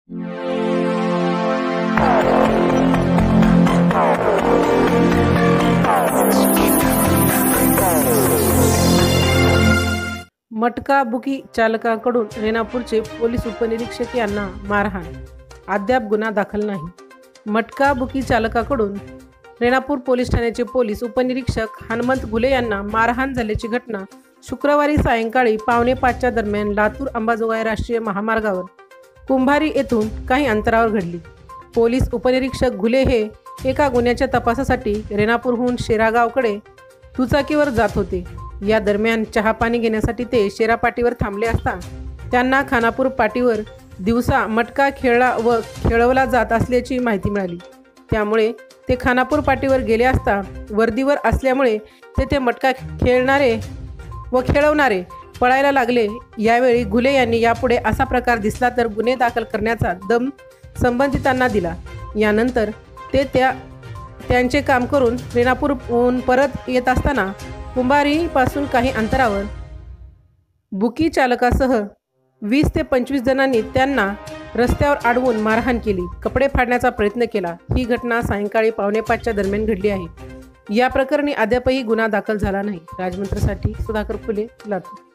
मटका बुकी चालकाकडून रेणापूरचे पोलीस उपनिरीक्षक यांना मारहाण, अद्याप गुन्हा दाखल नाही। मटका बुकी चालकाकडून रेणापूर पोलीस ठाण्याचे पोलीस उपनिरीक्षक हनुमंत घुले यांना मारहाण झाल्याची घटना शुक्रवारी सायंकाळी 4:45च्या दरम्यान लातूर अंबाजोगाई राष्ट्रीय महामार्गावर कुंभारी येथून काही अंतरावर घडली। पोलीस उपनिरीक्षक घुले हे एका गुन्ह्याच्या तपासासाठी रेणापूरहून शेरागावकडे दुचाकीवर जात होते। या दरम्यान चहा पाणी घेण्यासाठी ते शेरा पाटीवर थांबले असता त्यांना खानापूर पाटीवर दिवसा मटका खेळवला जात असल्याची माहिती मिळाली। त्यामुळे ते खानापूर पाटीवर गेले असता वर्दीवर असल्यामुळे तेथे मटका खेळवणारे पळायला लागले। यावेळी घुले यांनी यापुढे असा प्रकार दिसला तर गुन्हे दाखल करण्याचा दम संबंधितांना दिला। यानंतर ते त्यांचे काम करून रेणापूरहून परत येत असताना कुंभारीपासून काही अंतरावर बुकी चालकासह 20 ते 25 जणांनी त्यांना रस्त्यावर अडवून मारहाण केली, कपडे फाडण्याचा प्रयत्न केला। ही घटना सायंकाळी 4:45च्या दरम्यान घडली आहे। या प्रकरणी अद्यापही गुन्हा दाखल झाला नाही। राजमंत्रसाठी सुधाकर फुले, लातूर।